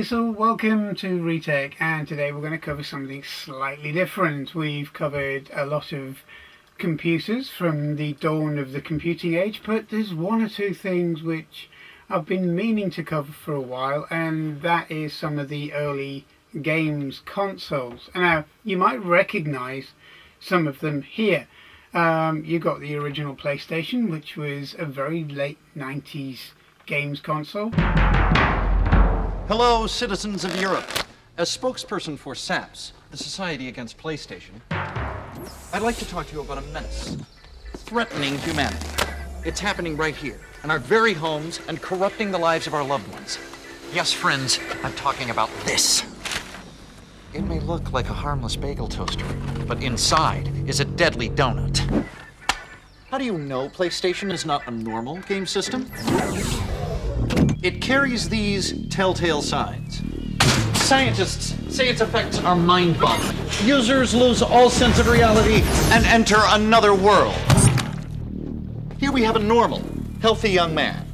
Hey, so welcome to Retech, and today we're going to cover something slightly different. We've covered a lot of computers from the dawn of the computing age, but there's one or two things which I've been meaning to cover for a while, and that is some of the early games consoles. Now, you might recognize some of them here. You got the original PlayStation, which was a very late 90s games console. Hello, citizens of Europe. As spokesperson for SAPS, the Society Against PlayStation, I'd like to talk to you about a menace threatening humanity. It's happening right here, in our very homes, and corrupting the lives of our loved ones. Yes, friends, I'm talking about this. It may look like a harmless bagel toaster, but inside is a deadly donut. How do you know PlayStation is not a normal game system? It carries these telltale signs. Scientists say its effects are mind-boggling. Users lose all sense of reality and enter another world. Here we have a normal, healthy young man.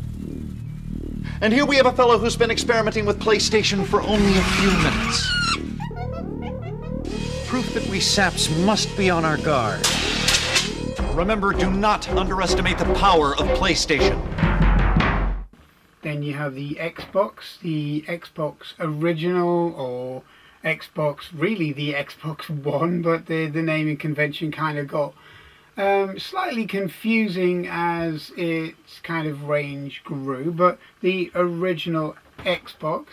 And here we have a fellow who's been experimenting with PlayStation for only a few minutes. Proof that we saps must be on our guard. Remember, do not underestimate the power of PlayStation. Then you have the Xbox original, or Xbox, really the Xbox One, but the naming convention kind of got slightly confusing as its kind of range grew, but the original Xbox.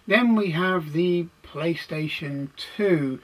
Then we have the PlayStation 2.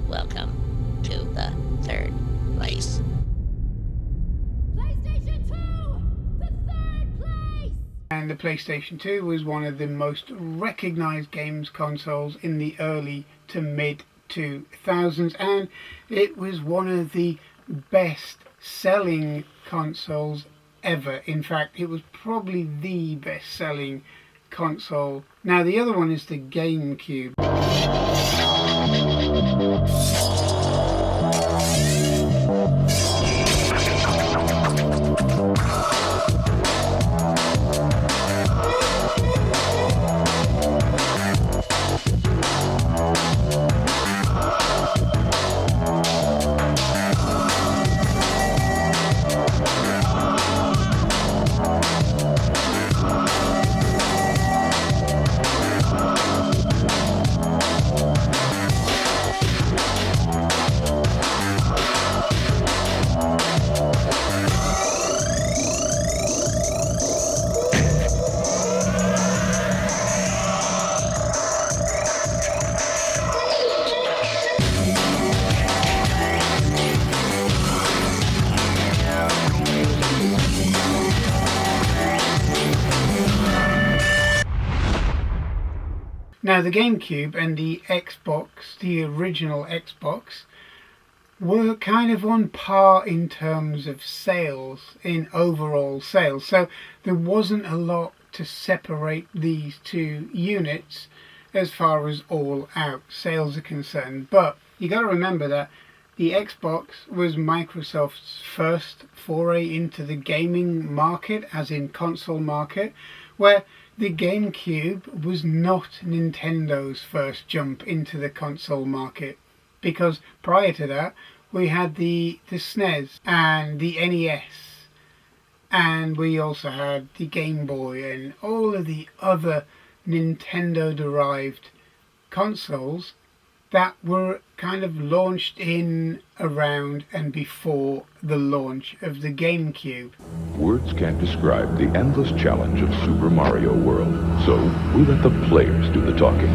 Welcome to the third place. PlayStation 2! The third place! And the PlayStation 2 was one of the most recognized games consoles in the early to mid 2000s, and it was one of the best selling consoles ever. In fact, it was probably the best selling console. Now, the other one is the GameCube. Now the GameCube and the Xbox, the original Xbox, were kind of on par in terms of sales, in overall sales. So there wasn't a lot to separate these two units as far as all out sales are concerned. But you got to remember that the Xbox was Microsoft's first foray into the gaming market, as in console market, where the GameCube was not Nintendo's first jump into the console market. Because prior to that, we had the SNES and the NES, and we also had the Game Boy and all of the other Nintendo-derived consoles that were kind of launched in, around, and before the launch of the GameCube. Words can't describe the endless challenge of Super Mario World, so we let the players do the talking.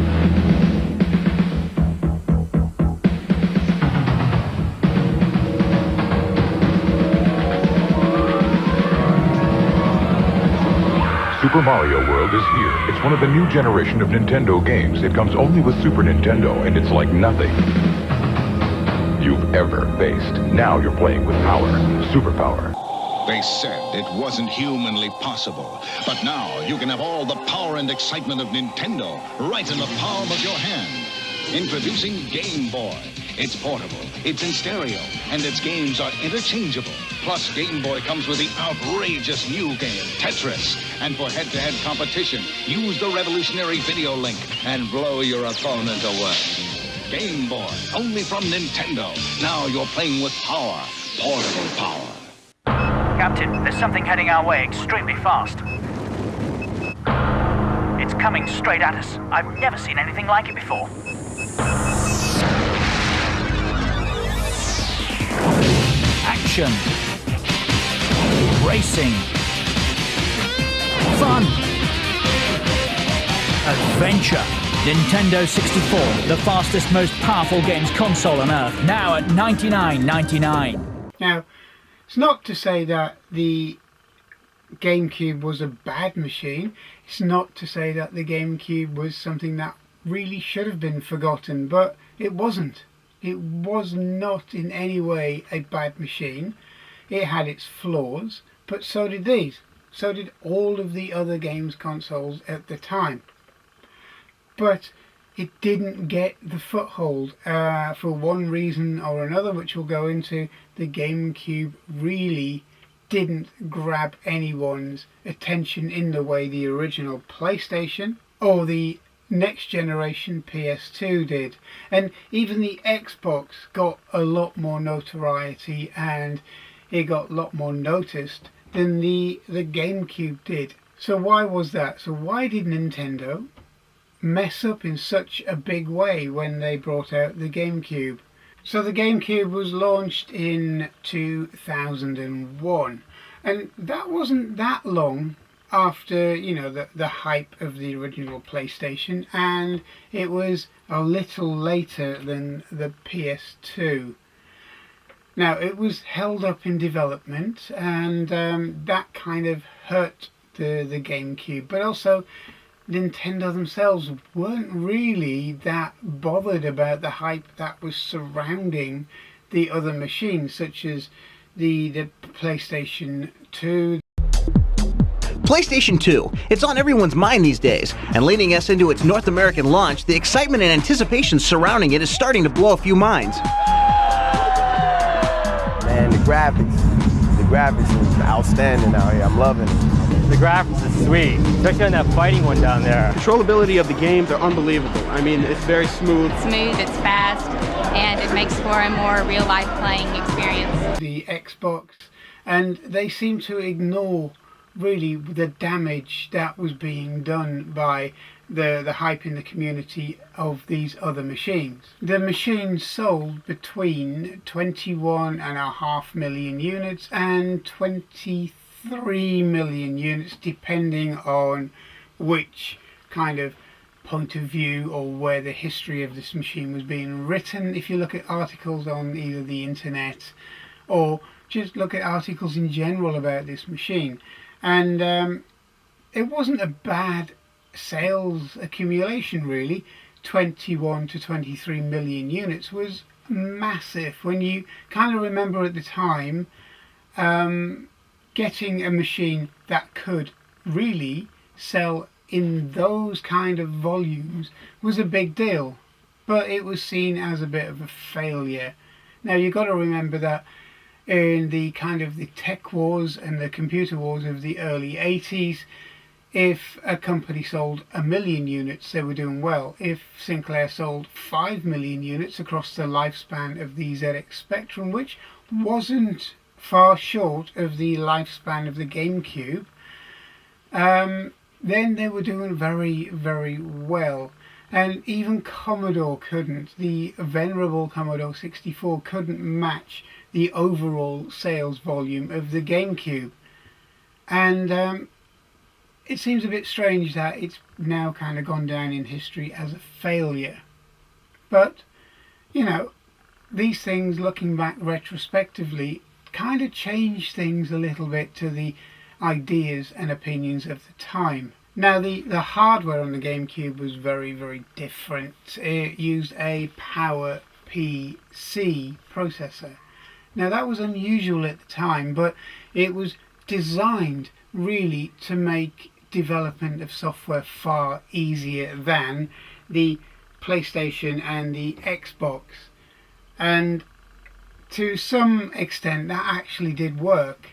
Super Mario World is here. It's one of the new generation of Nintendo games. It comes only with Super Nintendo, and it's like nothing you've ever faced. Now you're playing with power, superpower. They said it wasn't humanly possible, but now you can have all the power and excitement of Nintendo right in the palm of your hand. Introducing Game Boy. It's portable, it's in stereo, and its games are interchangeable. Plus, Game Boy comes with the outrageous new game, Tetris. And for head-to-head competition, use the revolutionary video link and blow your opponent away. Game Boy, only from Nintendo. Now you're playing with power, portable power. Captain, there's something heading our way extremely fast. It's coming straight at us. I've never seen anything like it before. Action, racing, fun, adventure. Nintendo 64, the fastest, most powerful games console on Earth, now at $99.99. Now, it's not to say that the GameCube was a bad machine. It's not to say that the GameCube was something that really should have been forgotten, but it wasn't. It was not in any way a bad machine. It had its flaws, but so did these. So did all of the other games consoles at the time. But it didn't get the foothold for one reason or another, which we'll go into. The GameCube really didn't grab anyone's attention in the way the original PlayStation or the next generation PS2 did. And even the Xbox got a lot more notoriety and it got a lot more noticed than the GameCube did. So why was that? So why did Nintendo mess up in such a big way when they brought out the GameCube? So the GameCube was launched in 2001, and that wasn't that long after, you know, the hype of the original PlayStation, and it was a little later than the PS2. Now, it was held up in development, and that kind of hurt the GameCube, but also Nintendo themselves weren't really that bothered about the hype that was surrounding the other machines, such as the PlayStation 2. PlayStation 2. It's on everyone's mind these days, and leading us into its North American launch, the excitement and anticipation surrounding it is starting to blow a few minds. Man, the graphics is outstanding out here. I'm loving it. The graphics is sweet, especially on that fighting one down there. Controllability of the games are unbelievable. I mean, it's very smooth. Smooth, it's fast, and it makes for a more real-life playing experience. The Xbox, and they seem to ignore really the damage that was being done by the hype in the community of these other machines. The machines sold between 21.5 million units and 23 million units, depending on which kind of point of view or where the history of this machine was being written. If you look at articles on either the internet or just look at articles in general about this machine. And it wasn't a bad sales accumulation really, 21 to 23 million units, was massive. When you kind of remember at the time, getting a machine that could really sell in those kind of volumes was a big deal, but it was seen as a bit of a failure. Now you've got to remember that in the kind of the tech wars and the computer wars of the early 80s, if a company sold 1 million units, they were doing well. If Sinclair sold 5 million units across the lifespan of the ZX Spectrum, which wasn't far short of the lifespan of the GameCube, then they were doing very, very well. And even Commodore couldn't, the venerable Commodore 64 couldn't match the overall sales volume of the GameCube. And it seems a bit strange that it's now kind of gone down in history as a failure. But, you know, these things, looking back retrospectively, kind of changed things a little bit to the ideas and opinions of the time. Now the hardware on the GameCube was very, very different. It used a PowerPC processor. Now that was unusual at the time, but it was designed really to make development of software far easier than the PlayStation and the Xbox. And to some extent that actually did work,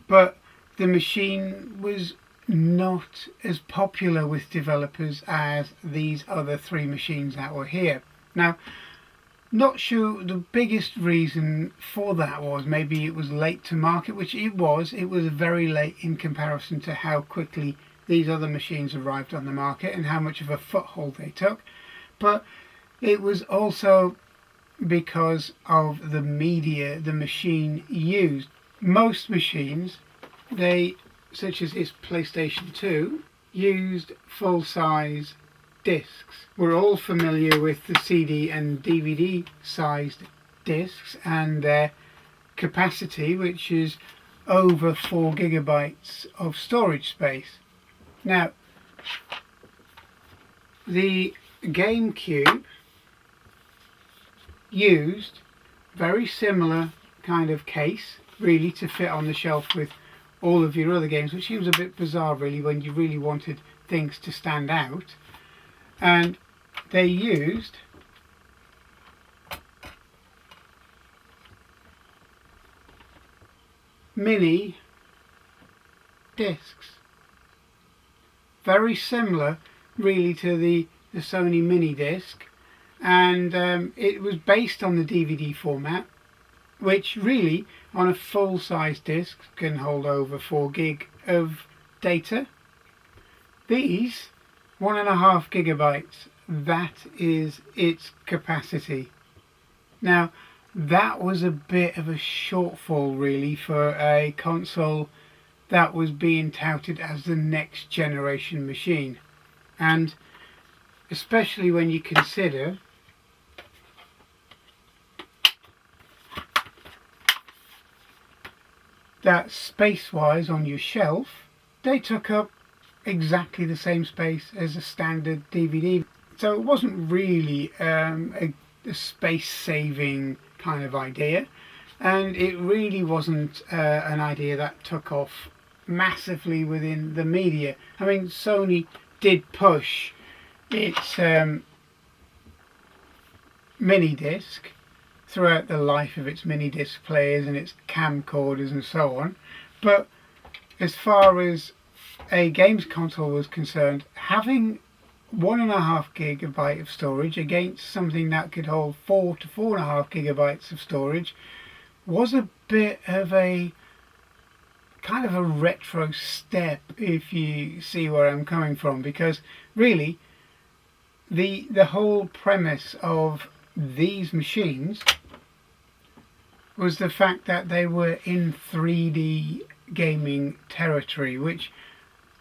but the machine was not as popular with developers as these other three machines that were here. Now, not sure the biggest reason for that was maybe it was late to market, which it was very late in comparison to how quickly these other machines arrived on the market and how much of a foothold they took. But it was also because of the media the machine used. Most machines, such as this PlayStation 2, used full-size discs. We're all familiar with the CD and DVD sized discs and their capacity, which is over 4 gigabytes of storage space. Now, the GameCube used very similar kind of case really to fit on the shelf with all of your other games, which seems a bit bizarre really when you really wanted things to stand out. And they used mini discs, very similar really to the Sony mini disc, and it was based on the DVD format, which really on a full-size disc can hold over 4 gig of data. These 1.5 gigabytes, that is its capacity. Now that was a bit of a shortfall really for a console that was being touted as the next generation machine, and especially when you consider that space-wise on your shelf they took up exactly the same space as a standard DVD. So it wasn't really a space-saving kind of idea, and it really wasn't an idea that took off massively within the media. I mean, Sony did push its mini disc throughout the life of its mini disc players and its camcorders and so on, but as far as a games console was concerned, having 1.5 gigabyte of storage against something that could hold 4 to 4.5 gigabytes of storage was a bit of a kind of a retro step, if you see where I'm coming from, because really the whole premise of these machines was the fact that they were in 3D gaming territory, which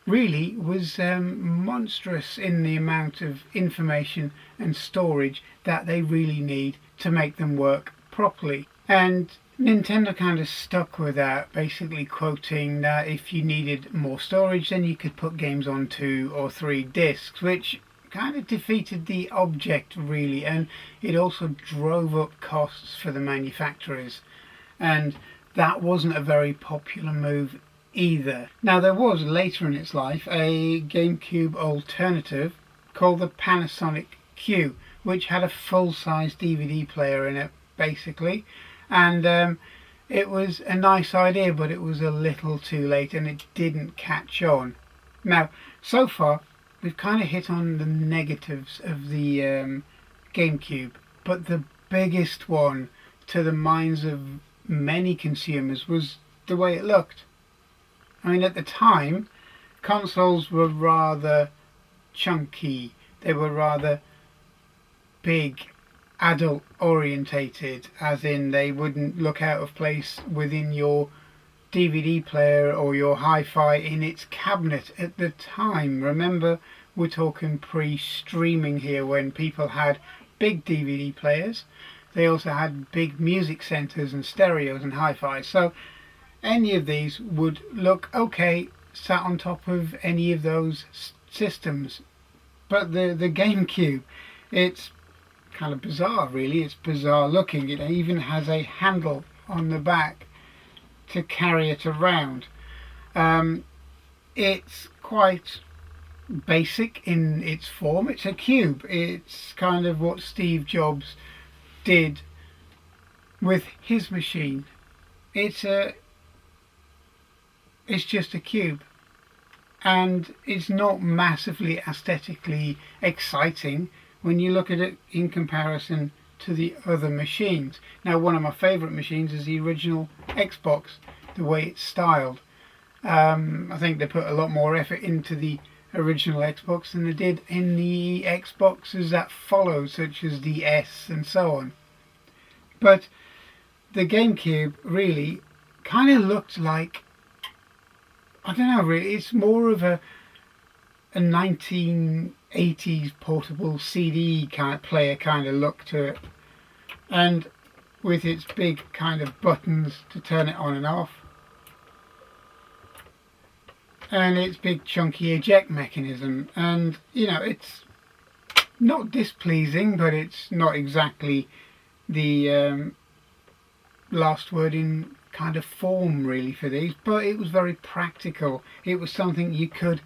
really was monstrous in the amount of information and storage that they really need to make them work properly. And Nintendo kind of stuck with that, basically quoting that if you needed more storage, then you could put games on 2 or 3 discs, which kind of defeated the object really, and it also drove up costs for the manufacturers, and that wasn't a very popular move either. Now, there was later in its life a GameCube alternative called the Panasonic Q, which had a full-size DVD player in it basically, and it was a nice idea, but it was a little too late and it didn't catch on. Now, so far we've kind of hit on the negatives of the GameCube, but the biggest one to the minds of many consumers was the way it looked. I mean, at the time, consoles were rather chunky, they were rather big, adult orientated, as in they wouldn't look out of place within your DVD player or your hi-fi in its cabinet at the time. Remember, we're talking pre-streaming here, when people had big DVD players. They also had big music centers and stereos and hi-fi, so any of these would look okay sat on top of any of those systems. But the GameCube, it's kind of bizarre really. It's bizarre looking. It even has a handle on the back to carry it around. It's quite basic in its form. It's a cube. It's kind of what Steve Jobs did with his machine. It's just a cube, and it's not massively aesthetically exciting when you look at it in comparison to the other machines. Now, one of my favourite machines is the original Xbox, the way it's styled. I think they put a lot more effort into the original Xbox than they did in the Xboxes that followed, such as the S and so on. But the GameCube really kind of looked like, I don't know really, it's more of a 1980s portable CD kind of player kind of look to it, and with its big kind of buttons to turn it on and off, and its big chunky eject mechanism. And you know, it's not displeasing, but it's not exactly the last word in kind of form really for these, but it was very practical. It was something you could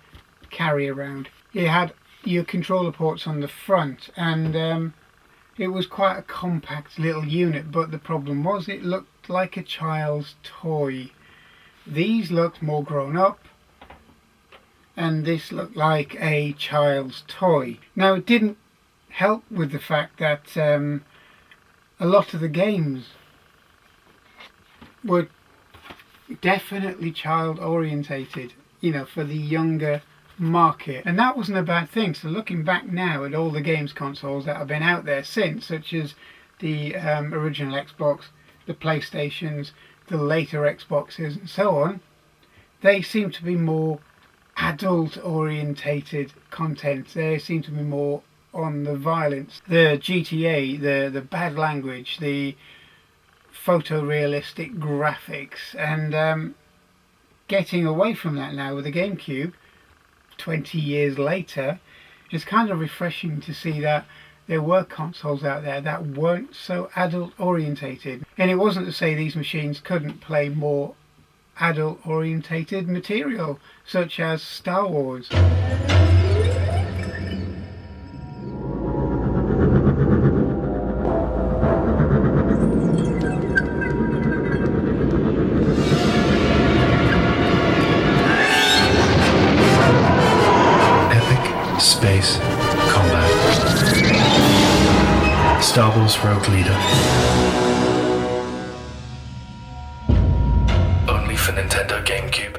carry around. It had your controller ports on the front, and it was quite a compact little unit, but the problem was it looked like a child's toy. These looked more grown up, and this looked like a child's toy. Now, it didn't help with the fact that a lot of the games were definitely child orientated, you know, for the younger market, and that wasn't a bad thing. So looking back now at all the games consoles that have been out there since, such as the original Xbox, the PlayStations, the later Xboxes and so on, they seem to be more adult orientated content. They seem to be more on the violence, the GTA, the bad language, the photorealistic graphics, and getting away from that now with the GameCube 20 years later. It's kind of refreshing to see that there were consoles out there that weren't so adult orientated. And it wasn't to say these machines couldn't play more adult orientated material, such as Star Wars. Space combat. Star Wars Rogue Leader. Only for Nintendo GameCube.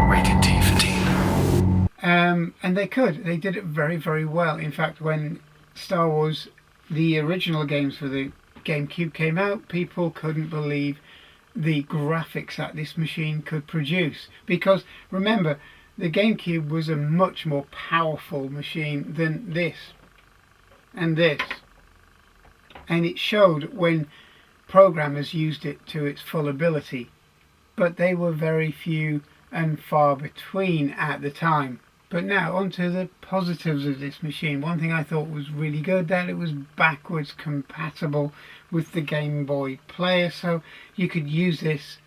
Rated T for teen. And they did it very, very well. In fact, when Star Wars, the original games for the GameCube came out, people couldn't believe the graphics that this machine could produce. Because remember, the GameCube was a much more powerful machine than this and this, and it showed when programmers used it to its full ability, but they were very few and far between at the time. But now onto the positives of this machine. One thing I thought was really good, that it was backwards compatible with the Game Boy player, so you could use this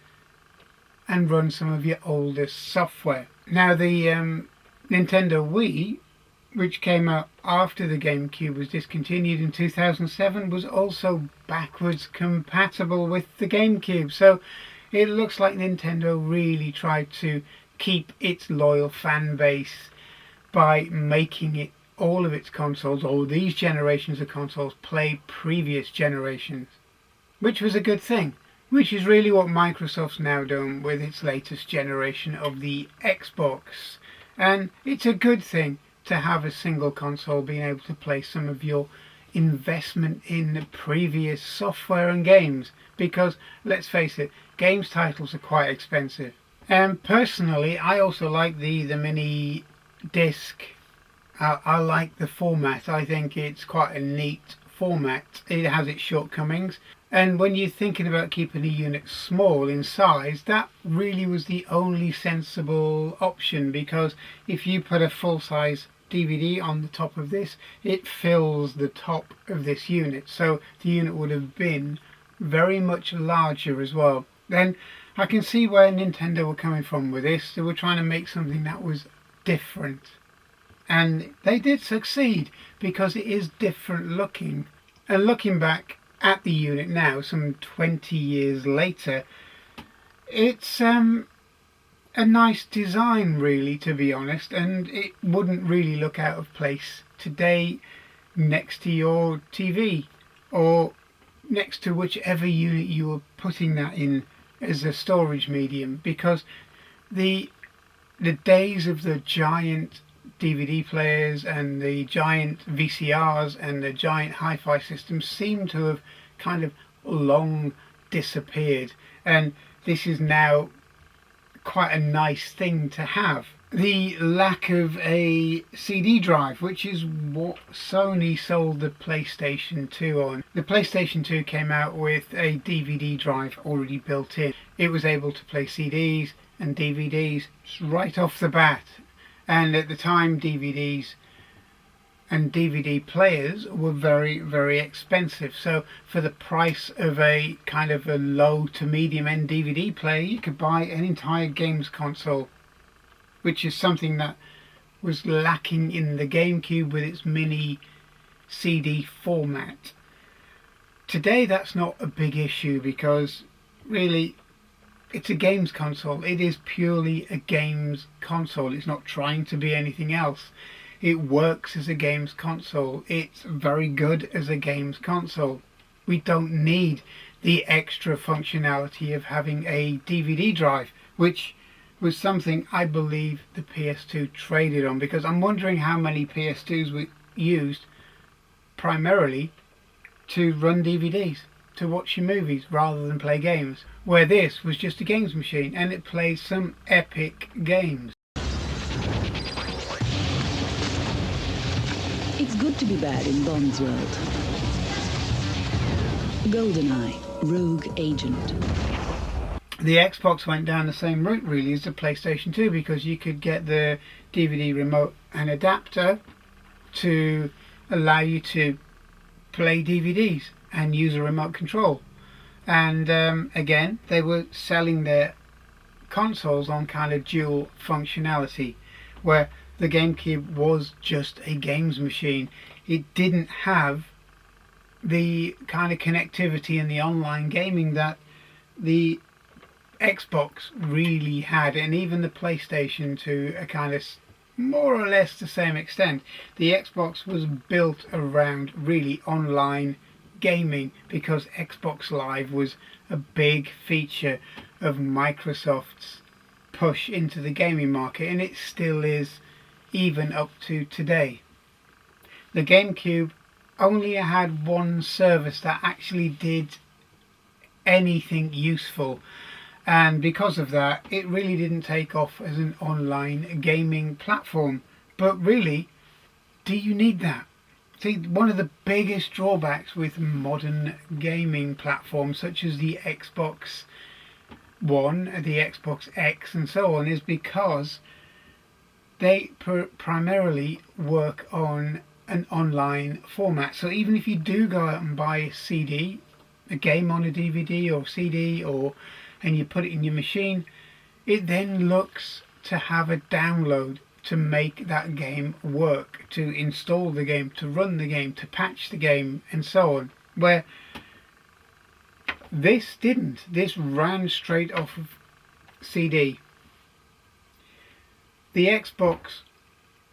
and run some of your older software. Now the Nintendo Wii, which came out after the GameCube was discontinued in 2007, was also backwards compatible with the GameCube. So it looks like Nintendo really tried to keep its loyal fan base by making it all of its consoles, or these generations of consoles, play previous generations, which was a good thing, which is really what Microsoft's now done with its latest generation of the Xbox. And it's a good thing to have a single console being able to play some of your investment in previous software and games, because let's face it, games titles are quite expensive. And personally, I also like the mini disc. I like the format. I think it's quite a neat format. It has its shortcomings, and when you're thinking about keeping a unit small in size, that really was the only sensible option, because if you put a full-size DVD on the top of this, it fills the top of this unit, so the unit would have been very much larger as well. Then I can see where Nintendo were coming from with this. They were trying to make something that was different, and they did succeed, because it is different looking. And looking back at the unit now, some 20 years later, it's a nice design, really, to be honest, and it wouldn't really look out of place today next to your TV, or next to whichever unit you were putting that in as a storage medium, because the days of the giant DVD players and the giant VCRs and the giant hi-fi systems seem to have kind of long disappeared, and this is now quite a nice thing to have. The lack of a CD drive, which is what Sony sold the PlayStation 2 on. The PlayStation 2 came out with a DVD drive already built in. It was able to play CDs and DVDs right off the bat, and at the time DVDs and DVD players were very, very expensive. So for the price of a kind of a low to medium end DVD player, you could buy an entire games console, which is something that was lacking in the GameCube with its mini CD format. Today that's not a big issue, because really it's a games console. It is purely a games console. It's not trying to be anything else. It works as a games console. It's very good as a games console. We don't need the extra functionality of having a DVD drive, which was something I believe the PS2 traded on, because I'm wondering how many PS2s were used primarily to run DVDs, to watch your movies rather than play games, where this was just a games machine and it plays some epic games. It's good to be bad in Bond's world. GoldenEye, rogue agent. The Xbox went down the same route really as the PlayStation 2, because you could get the DVD remote and adapter to allow you to play DVDs and use a remote control. And again, they were selling their consoles on kind of dual functionality, where the GameCube was just a games machine. It didn't have the kind of connectivity and the online gaming that the Xbox really had, and even the PlayStation to a kind of more or less the same extent. The Xbox was built around really online gaming, because Xbox Live was a big feature of Microsoft's push into the gaming market, and it still is even up to today. The GameCube only had one service that actually did anything useful, and because of that it really didn't take off as an online gaming platform. But really, do you need that? See, one of the biggest drawbacks with modern gaming platforms such as the Xbox One, the Xbox X and so on is because they primarily work on an online format. So even if you do go out and buy a CD, a game on a DVD or CD, and you put it in your machine, it then looks to have a download to make that game work, to install the game, to run the game, to patch the game, and so on. Where this didn't. This ran straight off of CD. The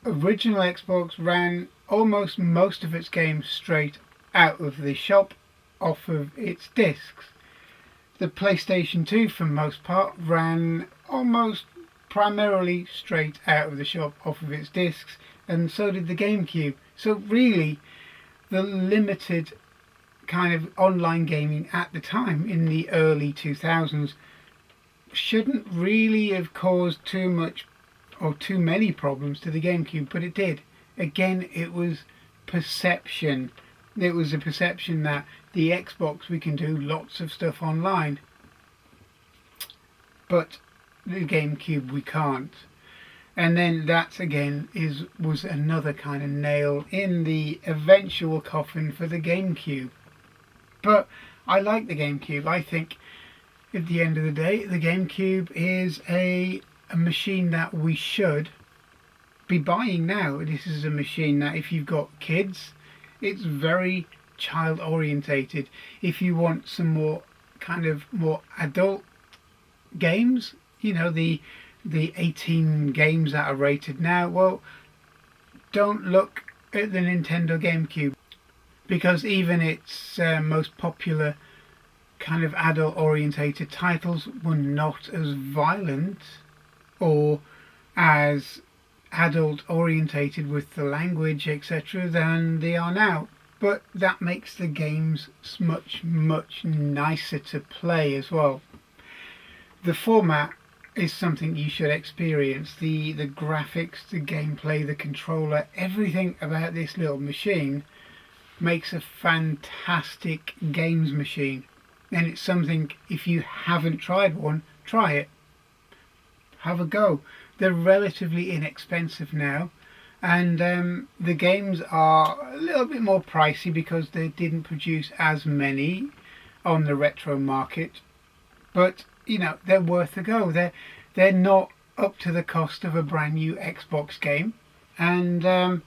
original Xbox ran almost most of its games straight out of the shop, off of its discs. The PlayStation 2 for most part ran almost primarily straight out of the shop, off of its discs, and so did the GameCube. So really, the limited kind of online gaming at the time in the early 2000s shouldn't really have caused too much or too many problems to the GameCube, but it did. Again, it was perception. It was a perception that the Xbox, we can do lots of stuff online, but the GameCube we can't. And then that again was another kind of nail in the eventual coffin for the GameCube. But I like the GameCube. I think at the end of the day, the GameCube is a machine that we should be buying now. This is a machine that if you've got kids, it's very child orientated. If you want some more adult games, you know, the 18 games that are rated now, well, don't look at the Nintendo GameCube, because even its most popular kind of adult orientated titles were not as violent or as adult orientated with the language, etc., than they are now. But that makes the games much nicer to play as well. The format is something you should experience. The graphics, the gameplay, the controller, everything about this little machine makes a fantastic games machine. And it's something, if you haven't tried one, try it. Have a go. They're relatively inexpensive now, and the games are a little bit more pricey because they didn't produce as many on the retro market, but you know, they're worth a go. They're not up to the cost of a brand new Xbox game, and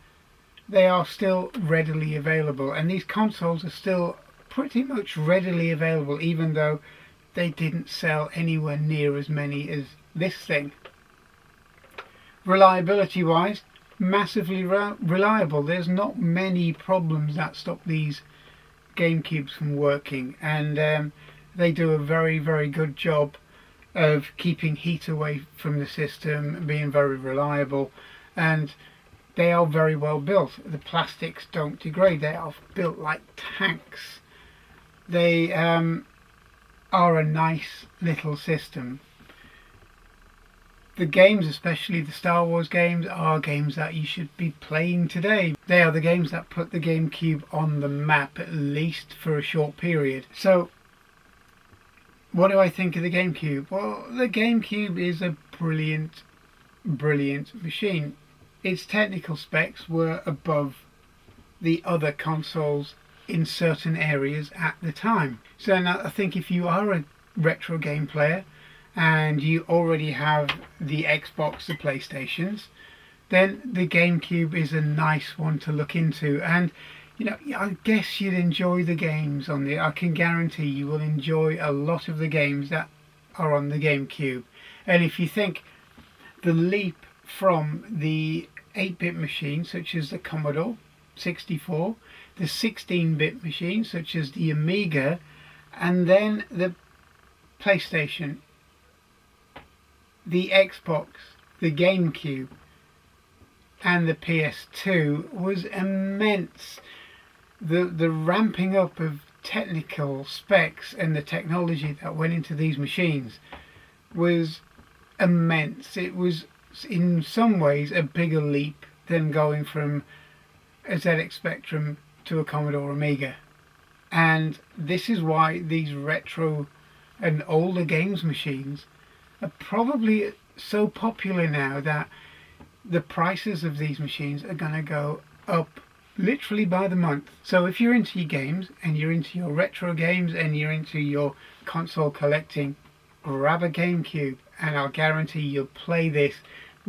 they are still readily available, and these consoles are still pretty much readily available, even though they didn't sell anywhere near as many as this thing. Reliability wise, massively reliable. There's not many problems that stop these GameCubes from working, and they do a very good job of keeping heat away from the system, being very reliable, and they are very well built. The plastics don't degrade. They are built like tanks. They are a nice little system. The games, especially the Star Wars games, are games that you should be playing today. They are the games that put the GameCube on the map, at least for a short period. So, what do I think of the GameCube? Well, the GameCube is a brilliant machine. Its technical specs were above the other consoles in certain areas at the time. So now I think if you are a retro game player and you already have the Xbox, the PlayStations, then the GameCube is a nice one to look into. And you know, I guess you'd enjoy the games on the. I can guarantee you will enjoy a lot of the games that are on the GameCube. And if you think the leap from the 8-bit machine, such as the Commodore 64, the 16-bit machine, such as the Amiga, and then the PlayStation, the Xbox, the GameCube, and the PS2 was immense. The ramping up of technical specs and the technology that went into these machines was immense. It was in some ways a bigger leap than going from a ZX Spectrum to a Commodore Amiga. And this is why these retro and older games machines are probably so popular now that the prices of these machines are going to go up literally by the month. So if you're into your games and you're into your retro games and you're into your console collecting, grab a GameCube and I'll guarantee you'll play this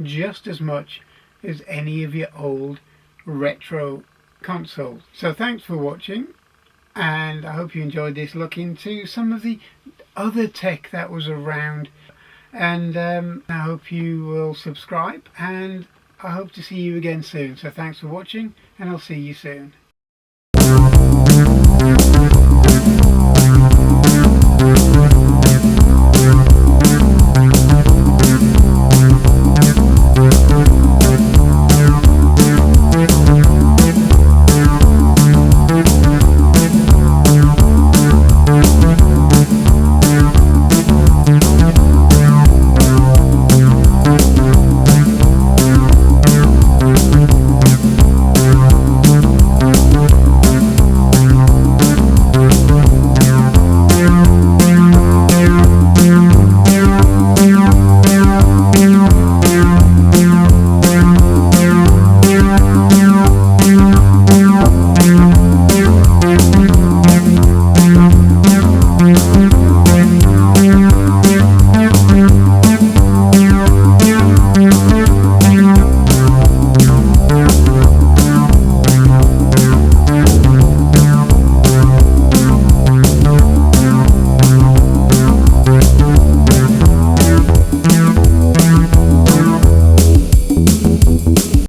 just as much as any of your old retro consoles. So thanks for watching, and I hope you enjoyed this look into some of the other tech that was around, and I hope you will subscribe, and I hope to see you again soon. So thanks for watching, and I'll see you soon.